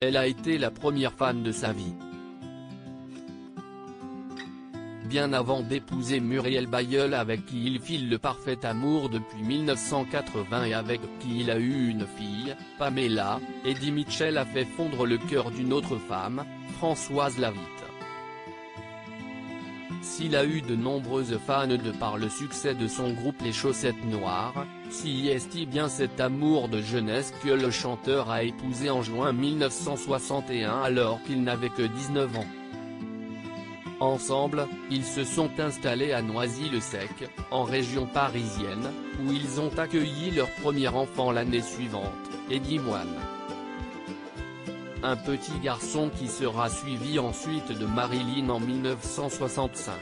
Elle a été la première femme de sa vie. Bien avant d'épouser Muriel Bailleul avec qui il file le parfait amour depuis 1980 et avec qui il a eu une fille, Pamela, Eddie Mitchell a fait fondre le cœur d'une autre femme, Françoise Lavitte. S'il a eu de nombreuses fans de par le succès de son groupe Les Chaussettes Noires, si est bien cet amour de jeunesse que le chanteur a épousé en juin 1961 alors qu'il n'avait que 19 ans. Ensemble, ils se sont installés à Noisy-le-Sec, en région parisienne, où ils ont accueilli leur premier enfant l'année suivante, Eddie Moine. Un petit garçon qui sera suivi ensuite de Marilyn en 1965.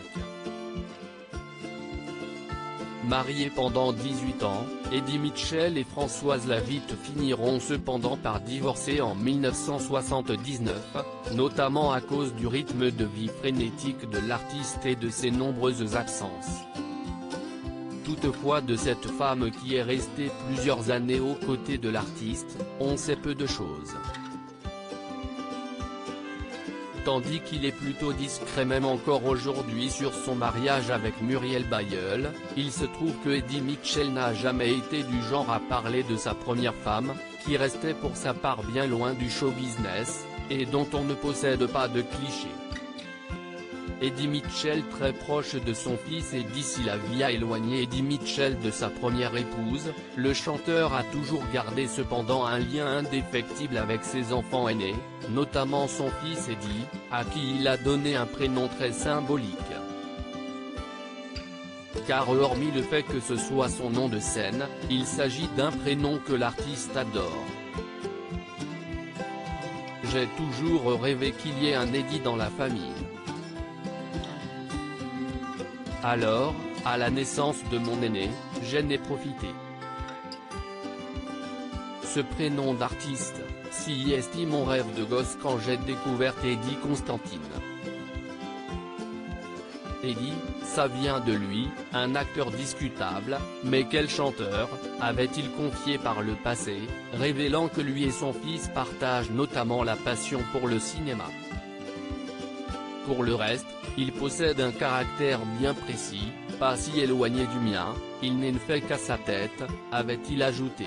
Mariés pendant 18 ans, Eddie Mitchell et Françoise Lavitte finiront cependant par divorcer en 1979, notamment à cause du rythme de vie frénétique de l'artiste et de ses nombreuses absences. Toutefois de cette femme qui est restée plusieurs années aux côtés de l'artiste, on sait peu de choses. Tandis qu'il est plutôt discret même encore aujourd'hui sur son mariage avec Muriel Bailleul, il se trouve que Eddie Mitchell n'a jamais été du genre à parler de sa première femme, qui restait pour sa part bien loin du show business, et dont on ne possède pas de clichés. Eddie Mitchell très proche de son fils et d'ici la vie a éloigné Eddie Mitchell de sa première épouse, le chanteur a toujours gardé cependant un lien indéfectible avec ses enfants aînés, notamment son fils Eddie, à qui il a donné un prénom très symbolique. Car hormis le fait que ce soit son nom de scène, il s'agit d'un prénom que l'artiste adore. J'ai toujours rêvé qu'il y ait un Eddie dans la famille. Alors, à la naissance de mon aîné, j'en ai profité. Ce prénom d'artiste, si est mon rêve de gosse quand j'ai découvert Eddie Constantine. Eddie, ça vient de lui, un acteur discutable, mais quel chanteur, avait-il confié par le passé, révélant que lui et son fils partagent notamment la passion pour le cinéma. Pour le reste, il possède un caractère bien précis, pas si éloigné du mien, il n'est fait qu'à sa tête, avait-il ajouté.